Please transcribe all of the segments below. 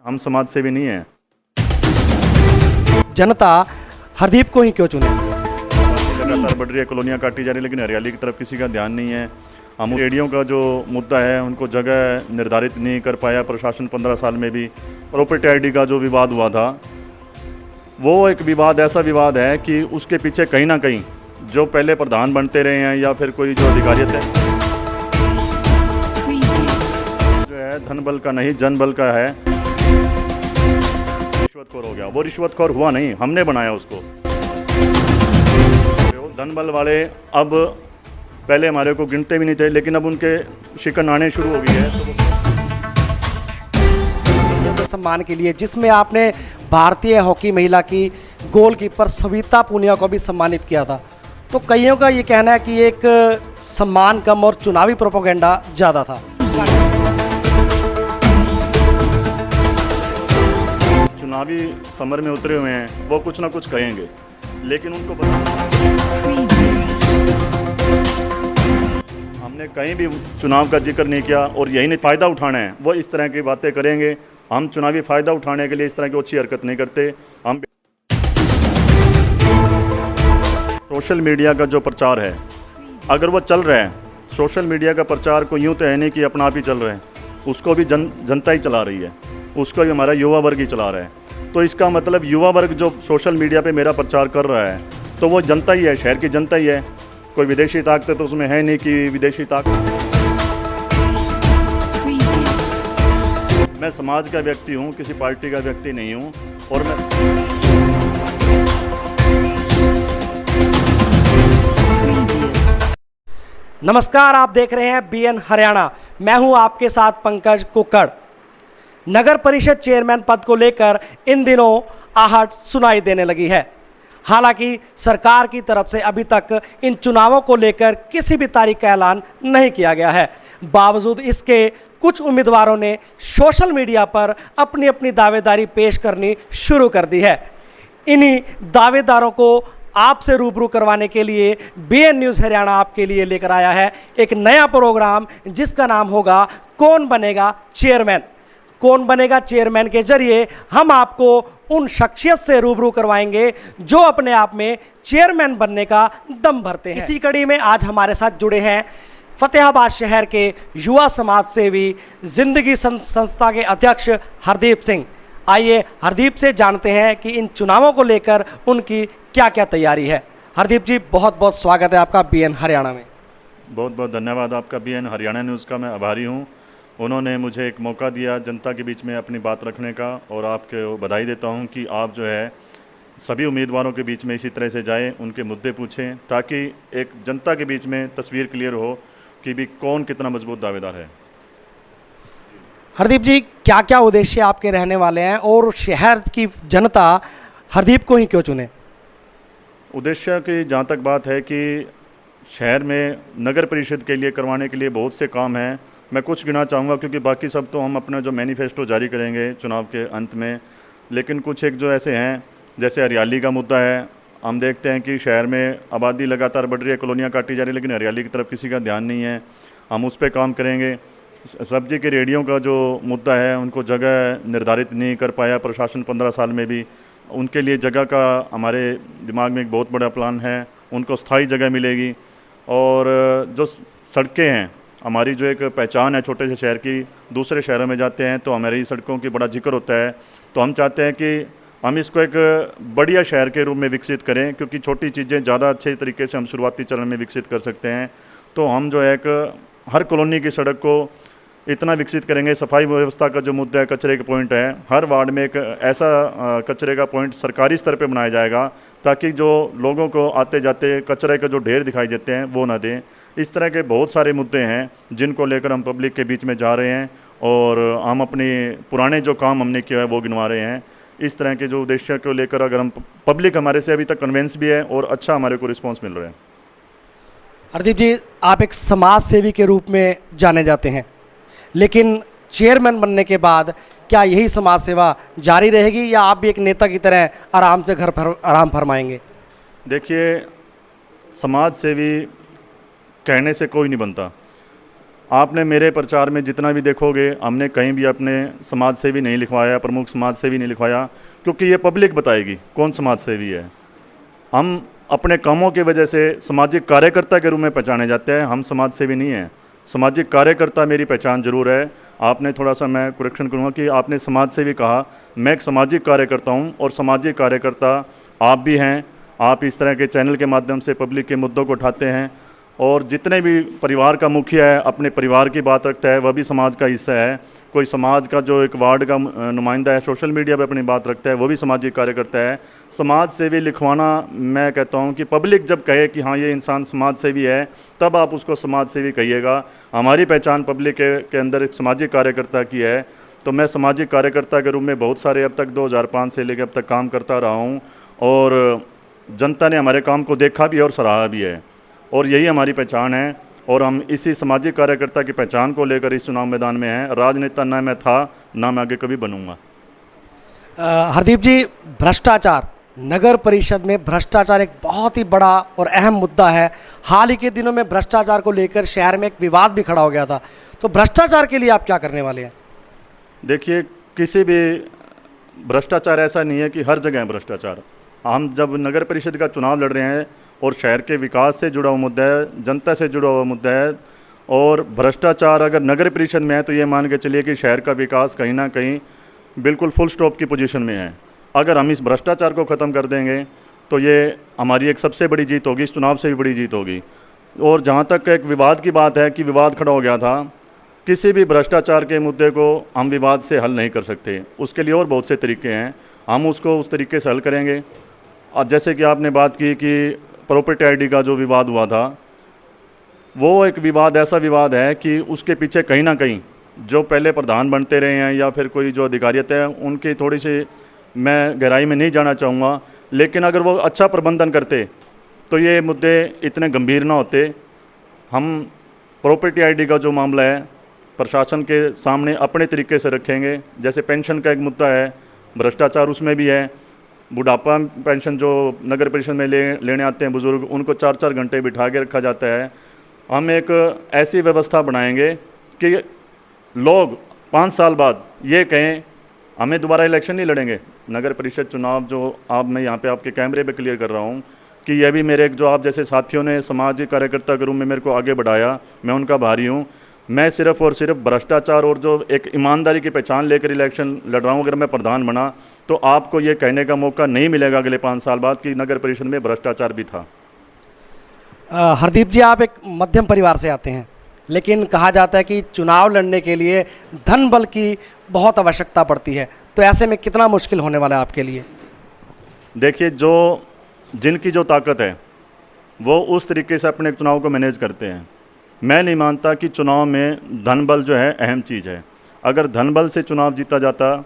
हम समाज सेवी नहीं हैं। जनता हरदीप को ही क्यों चुने? लगातार बढ़ रही है, कॉलोनियाँ काटी जा रही है, लेकिन हरियाली की तरफ किसी का ध्यान नहीं है। हम रेडियो का जो मुद्दा है उनको जगह निर्धारित नहीं कर पाया प्रशासन 15 साल में भी। प्रॉपर्टी आईडी का जो विवाद हुआ था वो एक विवाद ऐसा विवाद है कि उसके पीछे कहीं ना कहीं जो पहले प्रधान बनते रहे हैं या फिर कोई जो अधिकारियत है जो है धन बल का नहीं जन बल का है, रिश्वतखोर हो गया। वो रिश्वतखोर हुआ नहीं, हमने बनाया उसको। धन बल वाले अब पहले हमारे को गिनते भी नहीं थे, लेकिन अब उनके शिकन आने शुरू हो गई है। तो सम्मान के लिए जिसमें आपने भारतीय हॉकी महिला की गोलकीपर सविता पूनिया को भी सम्मानित किया था, तो कईयों का ये कहना है कि एक सम्मान कम और चुनावी प्रोपेगेंडा ज़्यादा था। चुनावी समर में उतरे हुए हैं, वो कुछ ना कुछ कहेंगे, लेकिन उनको हमने कहीं भी चुनाव का जिक्र नहीं किया और यही नहीं फ़ायदा उठाना है, वो इस तरह की बातें करेंगे। हम चुनावी फ़ायदा उठाने के लिए इस तरह की अच्छी हरकत नहीं करते। हम सोशल मीडिया का जो प्रचार है, अगर वो चल रहा है, सोशल मीडिया का प्रचार को यूँ तो है नहीं कि अपना आप ही चल रहे हैं, उसको भी जनता ही चला रही है, उसको भी हमारा युवा वर्ग ही चला रहा है। तो इसका मतलब युवा वर्ग जो सोशल मीडिया पे मेरा प्रचार कर रहा है तो वो जनता ही है, शहर की जनता ही है। कोई विदेशी ताकत तो उसमें है नहीं कि विदेशी ताकत। मैं समाज का व्यक्ति हूँ, किसी पार्टी का व्यक्ति नहीं हूँ। और मैं नमस्कार, आप देख रहे हैं BN हरियाणा। मैं हूं आपके साथ पंकज कुक्कड़। नगर परिषद चेयरमैन पद को लेकर इन दिनों आहट सुनाई देने लगी है। हालांकि सरकार की तरफ से अभी तक इन चुनावों को लेकर किसी भी तारीख का ऐलान नहीं किया गया है। बावजूद इसके कुछ उम्मीदवारों ने सोशल मीडिया पर अपनी अपनी दावेदारी पेश करनी शुरू कर दी है। इन्हीं दावेदारों को आपसे रूबरू करवाने के लिए BN न्यूज़ हरियाणा आपके लिए लेकर आया है एक नया प्रोग्राम, जिसका नाम होगा कौन बनेगा चेयरमैन। कौन बनेगा चेयरमैन के जरिए हम आपको उन शख्सियत से रूबरू करवाएंगे जो अपने आप में चेयरमैन बनने का दम भरते हैं। इसी कड़ी में आज हमारे साथ जुड़े हैं फतेहाबाद शहर के युवा समाज सेवी, जिंदगी संस्था के अध्यक्ष हरदीप सिंह। आइए हरदीप से जानते हैं कि इन चुनावों को लेकर उनकी क्या क्या तैयारी है। हरदीप जी, बहुत बहुत स्वागत है आपका BN हरियाणा में। बहुत बहुत धन्यवाद आपका। BN हरियाणा न्यूज़ का मैं आभारी हूँ। उन्होंने मुझे एक मौका दिया जनता के बीच में अपनी बात रखने का, और आपको बधाई देता हूँ कि आप जो है सभी उम्मीदवारों के बीच में इसी तरह से जाएं, उनके मुद्दे पूछें, ताकि एक जनता के बीच में तस्वीर क्लियर हो कि भी कौन कितना मजबूत दावेदार है। हरदीप जी, क्या क्या उद्देश्य आपके रहने वाले हैं और शहर की जनता हरदीप को ही क्यों चुने? उद्देश्य की जहाँ तक बात है कि शहर में नगर परिषद के लिए करवाने के लिए बहुत से काम हैं। मैं कुछ गिना चाहूँगा क्योंकि बाकी सब तो हम अपना जो मैनिफेस्टो जारी करेंगे चुनाव के अंत में, लेकिन कुछ एक जो ऐसे हैं, जैसे हरियाली का मुद्दा है। हम देखते हैं कि शहर में आबादी लगातार बढ़ रही है, कॉलोनियाँ काटी जा रही है, लेकिन हरियाली की तरफ किसी का ध्यान नहीं है। हम उस पर काम करेंगे। सब्जी के रेडियो का जो मुद्दा है, उनको जगह निर्धारित नहीं कर पाया प्रशासन 15 साल में भी। उनके लिए जगह का हमारे दिमाग में एक बहुत बड़ा प्लान है, उनको स्थायी जगह मिलेगी। और जो सड़कें हैं, हमारी जो एक पहचान है छोटे से शहर की, दूसरे शहरों में जाते हैं तो हमारी सड़कों की बड़ा जिक्र होता है। तो हम चाहते हैं कि हम इसको एक बढ़िया शहर के रूप में विकसित करें, क्योंकि छोटी चीज़ें ज़्यादा अच्छे तरीके से हम शुरुआती चरण में विकसित कर सकते हैं। तो हम जो है एक हर कॉलोनी की सड़क को इतना विकसित करेंगे। सफाई व्यवस्था का जो मुद्दा है, कचरे के पॉइंट है, हर वार्ड में एक ऐसा कचरे का पॉइंट सरकारी स्तर पे बनाया जाएगा, ताकि जो लोगों को आते जाते कचरे के जो ढेर दिखाई देते हैं वो ना दें। इस तरह के बहुत सारे मुद्दे हैं जिनको लेकर हम पब्लिक के बीच में जा रहे हैं, और हम अपने पुराने जो काम हमने किया है वो गिनवा रहे हैं। इस तरह के जो उद्देश्य को लेकर अगर हम पब्लिक हमारे से अभी तक कन्विंस भी है और अच्छा हमारे को रिस्पॉन्स मिल रहा है। हरदीप जी, आप एक समाज सेवी के रूप में जाने जाते हैं, लेकिन चेयरमैन बनने के बाद क्या यही समाज सेवा जारी रहेगी या आप भी एक नेता की तरह आराम से घर पर आराम फरमाएंगे? देखिए, समाज सेवी कहने से कोई नहीं बनता। आपने मेरे प्रचार में जितना भी देखोगे, हमने कहीं भी अपने समाज सेवी नहीं लिखवाया, प्रमुख समाज सेवी नहीं लिखवाया, क्योंकि ये पब्लिक बताएगी कौन समाज सेवी है। हम अपने कामों की वजह से सामाजिक कार्यकर्ता के रूप में पहचाने जाते हैं, हम समाज सेवी नहीं हैं। सामाजिक कार्यकर्ता मेरी पहचान जरूर है। आपने थोड़ा सा, मैं करेक्शन करूँगा कि आपने समाज सेवी कहा, मैं एक सामाजिक कार्यकर्ता हूँ और सामाजिक कार्यकर्ता आप भी हैं। आप इस तरह के चैनल के माध्यम से पब्लिक के मुद्दों को उठाते हैं और जितने भी परिवार का मुखिया है अपने परिवार की बात रखता है, वह भी समाज का हिस्सा है। कोई समाज का जो एक वार्ड का नुमाइंदा है, सोशल मीडिया पे अपनी बात रखता है, वो भी सामाजिक कार्यकर्ता है। समाज सेवी लिखवाना, मैं कहता हूँ कि पब्लिक जब कहे कि हाँ ये इंसान समाज सेवी है, तब आप उसको समाज सेवी कहिएगा। हमारी पहचान पब्लिक के अंदर एक सामाजिक कार्यकर्ता की है। तो मैं सामाजिक कार्यकर्ता के रूप में बहुत सारे अब तक 2005 से लेकर अब तक काम करता रहा हूँ और जनता ने हमारे काम को देखा भी और सराहा भी है और यही हमारी पहचान है। और हम इसी सामाजिक कार्यकर्ता की पहचान को लेकर इस चुनाव मैदान में हैं। राजनेता ना मैं था, ना मैं आगे कभी बनूंगा। हरदीप जी, भ्रष्टाचार, नगर परिषद में भ्रष्टाचार एक बहुत ही बड़ा और अहम मुद्दा है। हाल ही के दिनों में भ्रष्टाचार को लेकर शहर में एक विवाद भी खड़ा हो गया था। तो भ्रष्टाचार के लिए आप क्या करने वाले हैं? देखिए, किसी भी भ्रष्टाचार ऐसा नहीं है कि हर जगह है भ्रष्टाचार। हम जब नगर परिषद का चुनाव लड़ रहे हैं और शहर के विकास से जुड़ा हुआ मुद्दा है, जनता से जुड़ा हुआ मुद्दा है, और भ्रष्टाचार अगर नगर परिषद में है तो ये मान के चलिए कि शहर का विकास कहीं ना कहीं बिल्कुल फुल स्टॉप की पोजीशन में है। अगर हम इस भ्रष्टाचार को ख़त्म कर देंगे तो ये हमारी एक सबसे बड़ी जीत होगी, इस चुनाव से भी बड़ी जीत होगी। और जहाँ तक एक विवाद की बात है कि विवाद खड़ा हो गया था, किसी भी भ्रष्टाचार के मुद्दे को हम विवाद से हल नहीं कर सकते, उसके लिए और बहुत से तरीके हैं। हम उसको उस तरीके से हल करेंगे। और जैसे कि आपने बात की कि प्रॉपर्टी आईडी का जो विवाद हुआ था, वो एक विवाद ऐसा विवाद है कि उसके पीछे कहीं ना कहीं जो पहले प्रधान बनते रहे हैं या फिर कोई जो अधिकारियत है, उनकी थोड़ी सी, मैं गहराई में नहीं जाना चाहूँगा, लेकिन अगर वो अच्छा प्रबंधन करते तो ये मुद्दे इतने गंभीर ना होते। हम प्रॉपर्टी आईडी का जो मामला है प्रशासन के सामने अपने तरीके से रखेंगे। जैसे पेंशन का एक मुद्दा है, भ्रष्टाचार उसमें भी है। बुढ़ापा पेंशन जो नगर परिषद में लेने आते हैं बुज़ुर्ग, उनको 4-4 घंटे बिठा के रखा जाता है। हम एक ऐसी व्यवस्था बनाएंगे कि लोग 5 साल बाद ये कहें हमें दोबारा इलेक्शन नहीं लड़ेंगे। नगर परिषद चुनाव जो आप, मैं यहाँ पे आपके कैमरे पे क्लियर कर रहा हूँ कि यह भी मेरे जो आप जैसे साथियों ने सामाजिक कार्यकर्ता के रूप में मेरे को आगे बढ़ाया, मैं उनका भारी हूँ। मैं सिर्फ और सिर्फ भ्रष्टाचार और जो एक ईमानदारी की पहचान लेकर इलेक्शन लड़ रहा हूँ। अगर मैं प्रधान बना तो आपको ये कहने का मौका नहीं मिलेगा अगले 5 साल बाद कि नगर परिषद में भ्रष्टाचार भी था। हरदीप जी, आप एक मध्यम परिवार से आते हैं, लेकिन कहा जाता है कि चुनाव लड़ने के लिए धन बल की बहुत आवश्यकता पड़ती है। तो ऐसे में कितना मुश्किल होने वाला है आपके लिए? देखिए, जिनकी जो ताकत है वो उस तरीके से अपने चुनाव को मैनेज करते हैं। मैं नहीं मानता कि चुनाव में धन बल जो है अहम चीज़ है। अगर धन बल से चुनाव जीता जाता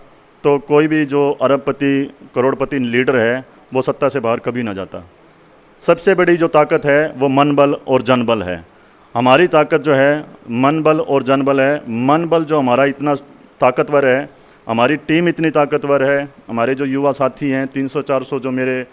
तो कोई भी जो अरबपति करोड़पति लीडर है वो सत्ता से बाहर कभी ना जाता। सबसे बड़ी जो ताकत है वो मन बल और जन बल है। हमारी ताकत जो है मन बल और जन बल है। मन बल जो हमारा इतना ताकतवर है, हमारी टीम इतनी ताकतवर है, हमारे जो युवा साथी हैं 300-400 जो मेरे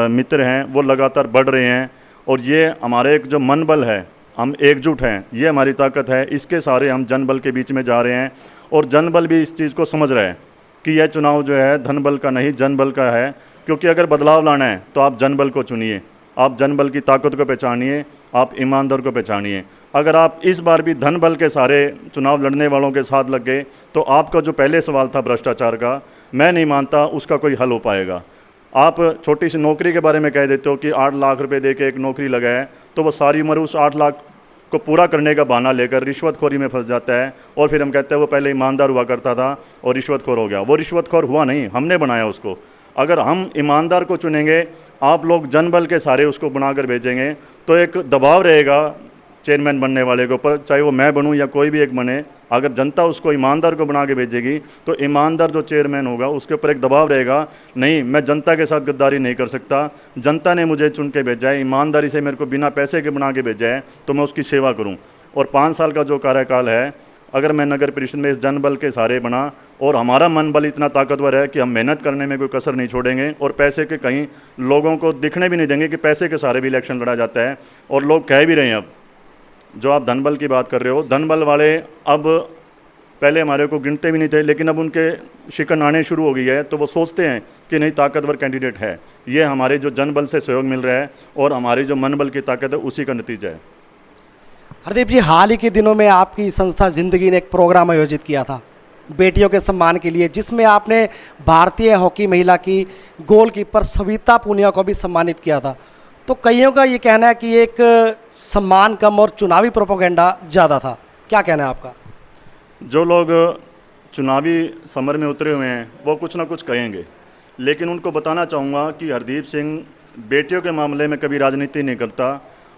मित्र हैं वो लगातार बढ़ रहे हैं, और ये हमारे एक जो मन बल है, हम एकजुट हैं, ये हमारी ताकत है। इसके सारे हम जन बल के बीच में जा रहे हैं और जन बल भी इस चीज़ को समझ रहे हैं कि यह चुनाव जो है धन बल का नहीं जन बल का है। क्योंकि अगर बदलाव लाना है तो आप जन बल को चुनिए, आप जन बल की ताकत को पहचानिए, आप ईमानदार को पहचानिए। अगर आप इस बार भी धन बल के सारे चुनाव लड़ने वालों के साथ लग गए तो आपका जो पहले सवाल था भ्रष्टाचार का, मैं नहीं मानता उसका कोई हल हो पाएगा। आप छोटी सी नौकरी के बारे में कह देते हो कि 8 लाख रुपए दे के एक नौकरी लगाए, तो वो सारी उम्र उस 8 लाख को पूरा करने का बहाना लेकर रिश्वतखोरी में फंस जाता है, और फिर हम कहते हैं वो पहले ईमानदार हुआ करता था और रिश्वतखोर हो गया। वो रिश्वतखोर हुआ नहीं, हमने बनाया उसको। अगर हम ईमानदार को चुनेंगे, आप लोग जनबल के सारे उसको बनाकर भेजेंगे, तो एक दबाव रहेगा चेयरमैन बनने वाले के ऊपर, चाहे वो मैं बनूं या कोई भी एक बने। अगर जनता उसको ईमानदार को बना के भेजेगी तो ईमानदार जो चेयरमैन होगा उसके ऊपर एक दबाव रहेगा, नहीं मैं जनता के साथ गद्दारी नहीं कर सकता, जनता ने मुझे चुन के भेजा है, ईमानदारी से मेरे को बिना पैसे के बना के भेजा है, तो मैं उसकी सेवा करूं। और 5 साल का जो कार्यकाल है, अगर मैं नगर परिषद में इस जनबल के सारे बना और हमारा मन बल इतना ताकतवर है कि हम मेहनत करने में कोई कसर नहीं छोड़ेंगे और पैसे के कहीं लोगों को दिखने भी नहीं देंगे कि पैसे के सारे भी इलेक्शन लड़ा जाता है। और लोग कह भी रहे हैं अब जो आप धनबल की बात कर रहे हो, धनबल वाले अब पहले हमारे को गिनते भी नहीं थे, लेकिन अब उनके शिकन आने शुरू हो गई है, तो वो सोचते हैं कि नहीं ताकतवर कैंडिडेट है। ये हमारे जो जनबल से सहयोग मिल रहा है और हमारी जो मनबल की ताकत है उसी का नतीजा है। हरदीप जी, हाल ही के दिनों में आपकी संस्था जिंदगी ने एक प्रोग्राम आयोजित किया था बेटियों के सम्मान के लिए, जिसमें आपने भारतीय हॉकी महिला की गोलकीपर सविता पुनिया को भी सम्मानित किया था। तो कईयों का ये कहना है कि एक सम्मान कम और चुनावी प्रोपेगेंडा ज़्यादा था, क्या कहना है आपका? जो लोग चुनावी समर में उतरे हुए हैं वो कुछ ना कुछ कहेंगे, लेकिन उनको बताना चाहूँगा कि हरदीप सिंह बेटियों के मामले में कभी राजनीति नहीं करता।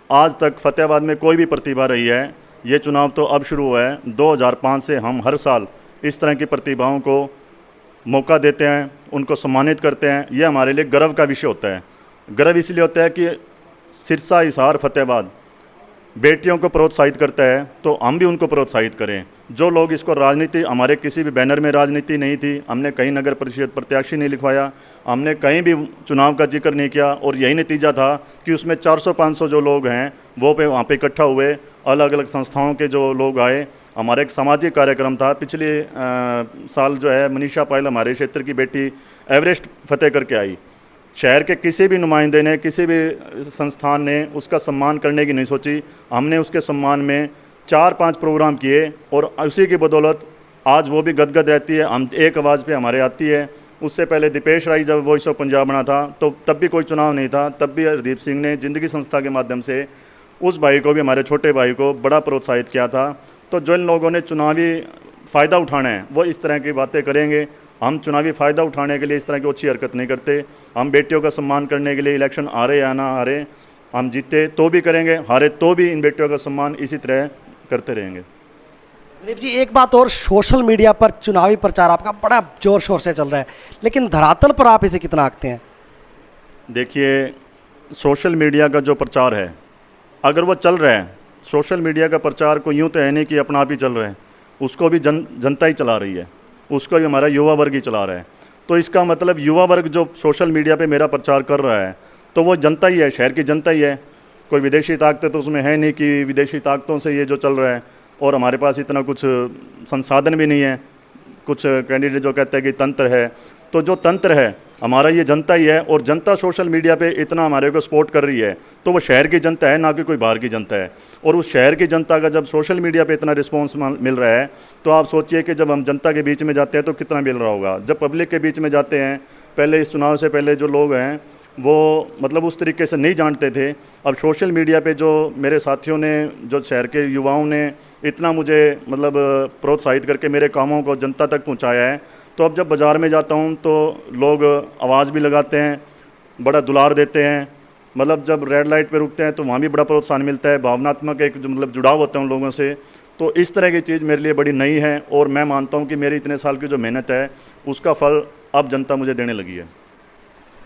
आज तक फतेहाबाद में कोई भी प्रतिभा रही है, ये चुनाव तो अब शुरू हुआ है, 2005 से हम हर साल इस तरह की प्रतिभाओं को मौका देते हैं, उनको सम्मानित करते हैं। ये हमारे लिए गर्व का विषय होता है। गर्व इसलिए होता है कि सिरसा, हिसार, फतेहाबाद बेटियों को प्रोत्साहित करता है, तो हम भी उनको प्रोत्साहित करें। जो लोग इसको राजनीति, हमारे किसी भी बैनर में राजनीति नहीं थी, हमने कहीं नगर परिषद प्रत्याशी नहीं लिखवाया, हमने कहीं भी चुनाव का जिक्र नहीं किया, और यही नतीजा था कि उसमें 400-500 जो लोग हैं वो वहाँ पे इकट्ठा हुए, अलग अलग संस्थाओं के जो लोग आए। हमारा एक सामाजिक कार्यक्रम था पिछले साल, जो है मनीषा पायल हमारे क्षेत्र की बेटी एवरेस्ट फतेह करके आई। शहर के किसी भी नुमाइंदे ने, किसी भी संस्थान ने उसका सम्मान करने की नहीं सोची। हमने उसके सम्मान में 4-5 प्रोग्राम किए, और उसी की बदौलत आज वो भी गदगद रहती है। हम एक आवाज़ पे हमारे आती है। उससे पहले दीपेश राय जब वॉइस ऑफ पंजाब बना था, तो तब भी कोई चुनाव नहीं था, तब भी हरदीप सिंह ने जिंदगी संस्था के माध्यम से उस भाई को भी, हमारे छोटे भाई को, बड़ा प्रोत्साहित किया था। तो जिन लोगों ने चुनावी फ़ायदा उठाना है वो इस तरह की बातें करेंगे। हम चुनावी फ़ायदा उठाने के लिए इस तरह की अच्छी हरकत नहीं करते। हम बेटियों का सम्मान करने के लिए, इलेक्शन आ रहे या ना आ रहे, हम जीते तो भी करेंगे, हारे तो भी इन बेटियों का सम्मान इसी तरह करते रहेंगे। हरदीप जी, एक बात और, सोशल मीडिया पर चुनावी प्रचार आपका बड़ा जोर शोर से चल रहा है, लेकिन धरातल पर आप इसे कितना आंकते हैं? देखिए, सोशल मीडिया का जो प्रचार है, अगर वो चल रहा है, सोशल मीडिया का प्रचार को यूँ तो है नहीं कि अपना आप ही चल रहा है, उसको भी जनता ही चला रही है, उसको भी हमारा युवा वर्ग ही चला रहा है। तो इसका मतलब युवा वर्ग जो सोशल मीडिया पे मेरा प्रचार कर रहा है, तो वो जनता ही है, शहर की जनता ही है। कोई विदेशी ताकतें तो उसमें है नहीं कि विदेशी ताकतों से ये जो चल रहा है, और हमारे पास इतना कुछ संसाधन भी नहीं है। कुछ कैंडिडेट जो कहते हैं कि तंत्र है, तो जो तंत्र है हमारा ये जनता ही है, और जनता सोशल मीडिया पे इतना हमारे को सपोर्ट कर रही है, तो वो शहर की जनता है, ना कि कोई बाहर की जनता है। और उस शहर की जनता का जब सोशल मीडिया पे इतना रिस्पॉन्स मिल रहा है, तो आप सोचिए कि जब हम जनता के बीच में जाते हैं तो कितना मिल रहा होगा। जब पब्लिक के बीच में जाते हैं, पहले इस चुनाव से पहले जो लोग हैं वो मतलब उस तरीके से नहीं जानते थे। अब सोशल मीडिया पे जो मेरे साथियों ने, जो शहर के युवाओं ने इतना मुझे मतलब प्रोत्साहित करके मेरे कामों को जनता तक पहुंचाया है, तो अब जब बाज़ार में जाता हूं तो लोग आवाज़ भी लगाते हैं, बड़ा दुलार देते हैं। मतलब जब रेड लाइट पे रुकते हैं तो वहाँ भी बड़ा प्रोत्साहन मिलता है, भावनात्मक एक जो मतलब जुड़ाव होता है उन लोगों से। तो इस तरह की चीज़ मेरे लिए बड़ी नई है, और मैं मानता हूँ कि मेरी इतने साल की जो मेहनत है उसका फल अब जनता मुझे देने लगी है।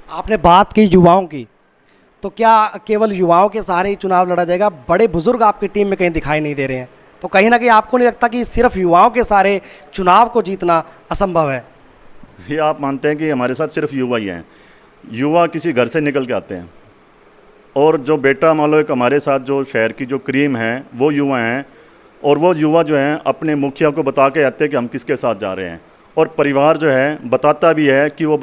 आपने बात की युवाओं की, तो क्या केवल युवाओं के सहारे ही चुनाव लड़ा जाएगा? बड़े बुजुर्ग आपकी टीम में कहीं दिखाई नहीं दे रहे हैं, तो कहीं ना कहीं आपको नहीं लगता कि सिर्फ युवाओं के सहारे चुनाव को जीतना असंभव है? ये आप मानते हैं कि हमारे साथ सिर्फ युवा ही हैं? युवा किसी घर से निकल के आते हैं, और जो बेटा मान लो एक हमारे साथ जो शहर की जो क्रीम है वो युवा हैं, और वो युवा जो हैं अपने मुखिया को बता के आते हैं कि हम किसके साथ जा रहे हैं, और परिवार जो है बताता भी है कि वो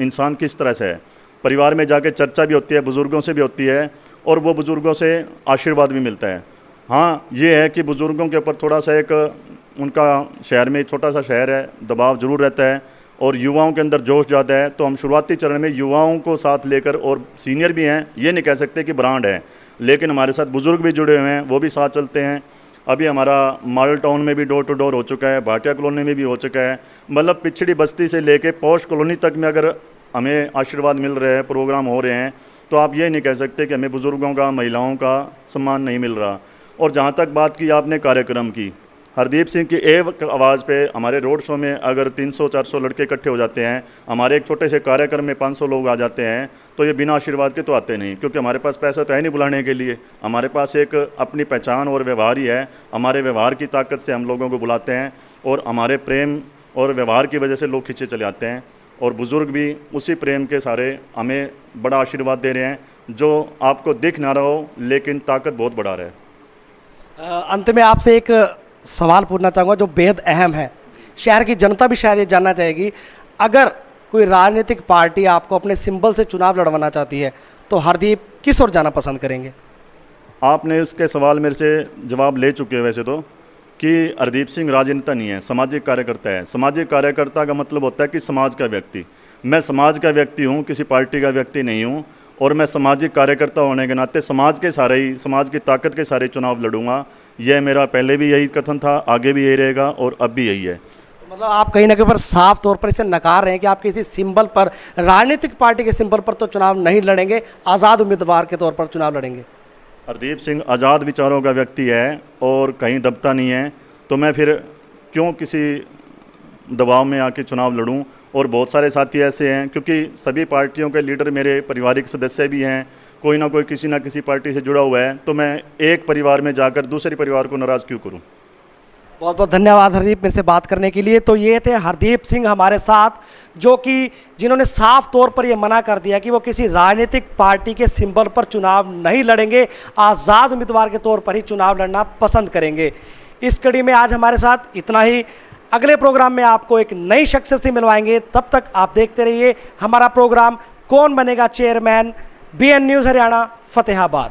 इंसान किस तरह से है। परिवार में जाके चर्चा भी होती है, बुज़ुर्गों से भी होती है, और वो बुज़ुर्गों से आशीर्वाद भी मिलता है। हाँ, ये है कि बुज़ुर्गों के ऊपर थोड़ा सा एक उनका शहर में छोटा सा शहर है, दबाव ज़रूर रहता है, और युवाओं के अंदर जोश ज़्यादा है। तो हम शुरुआती चरण में युवाओं को साथ लेकर, और सीनियर भी हैं, ये नहीं कह सकते कि ब्रांड है, लेकिन हमारे साथ बुज़ुर्ग भी जुड़े हुए हैं, वो भी साथ चलते हैं। अभी हमारा मॉडल टाउन में भी डोर टू डोर हो चुका है, भाटिया कॉलोनी में भी हो चुका है। मतलब पिछड़ी बस्ती से लेके पोस्ट कॉलोनी तक में अगर हमें आशीर्वाद मिल रहे हैं, प्रोग्राम हो रहे हैं, तो आप ये नहीं कह सकते कि हमें बुज़ुर्गों का, महिलाओं का सम्मान नहीं मिल रहा। और जहाँ तक बात की आपने कार्यक्रम की, हरदीप सिंह की एक आवाज़ पे हमारे रोड शो में अगर 300-400 लड़के इकट्ठे हो जाते हैं, हमारे एक छोटे से कार्यक्रम में 500 लोग आ जाते हैं, तो ये बिना आशीर्वाद के तो आते नहीं, क्योंकि हमारे पास पैसा तो है नहीं बुलाने के लिए। हमारे पास एक अपनी पहचान और व्यवहार ही है, हमारे व्यवहार की ताकत से हम लोगों को बुलाते हैं, और हमारे प्रेम और व्यवहार की वजह से लोग खींचे चले आते हैं। और बुज़ुर्ग भी उसी प्रेम के सारे हमें बड़ा आशीर्वाद दे रहे हैं, जो आपको दिख ना रहा हो, लेकिन ताकत बहुत बढ़ा रहा है। अंत में आपसे एक सवाल पूछना चाहूँगा जो बेहद अहम है, शहर की जनता भी शायद ये जानना चाहेगी। अगर कोई राजनीतिक पार्टी आपको अपने सिंबल से चुनाव लड़वाना चाहती है तो हरदीप किस ओर जाना पसंद करेंगे? आपने इसके सवाल मेरे से जवाब ले चुके हैं वैसे तो, कि हरदीप सिंह राजनेता नहीं है, सामाजिक कार्यकर्ता है। सामाजिक कार्यकर्ता का मतलब होता है कि समाज का व्यक्ति। मैं समाज का व्यक्ति हूँ, किसी पार्टी का व्यक्ति नहीं हूँ। और मैं सामाजिक कार्यकर्ता होने के नाते समाज के सारे ही, समाज की ताकत के सारे चुनाव लड़ूंगा। यह मेरा पहले भी यही कथन था, आगे भी यही रहेगा और अब भी यही है। तो मतलब आप कहीं ना कहीं पर साफ तौर पर इसे नकार रहे हैं कि आप किसी सिंबल पर, राजनीतिक पार्टी के सिंबल पर तो चुनाव नहीं लड़ेंगे, आज़ाद उम्मीदवार के तौर पर चुनाव लड़ेंगे। हरदीप सिंह आज़ाद विचारों का व्यक्ति है और कहीं दबता नहीं है, तो मैं फिर क्यों किसी दबाव में आके चुनाव लड़ूं। और बहुत सारे साथी ऐसे हैं, क्योंकि सभी पार्टियों के लीडर मेरे पारिवारिक सदस्य भी हैं, कोई ना कोई किसी ना किसी पार्टी से जुड़ा हुआ है, तो मैं एक परिवार में जाकर दूसरे परिवार को नाराज़ क्यों करूं। बहुत बहुत धन्यवाद हरदीप मेरे से बात करने के लिए। तो ये थे हरदीप सिंह हमारे साथ, जो कि जिन्होंने साफ तौर पर ये मना कर दिया कि वो किसी राजनीतिक पार्टी के सिंबल पर चुनाव नहीं लड़ेंगे, आज़ाद उम्मीदवार के तौर पर ही चुनाव लड़ना पसंद करेंगे। इस कड़ी में आज हमारे साथ इतना ही। अगले प्रोग्राम में आपको एक नई शख्सियत से मिलवाएंगे। तब तक आप देखते रहिए हमारा प्रोग्राम कौन बनेगा chairman, BN news Haryana, Fatehabad.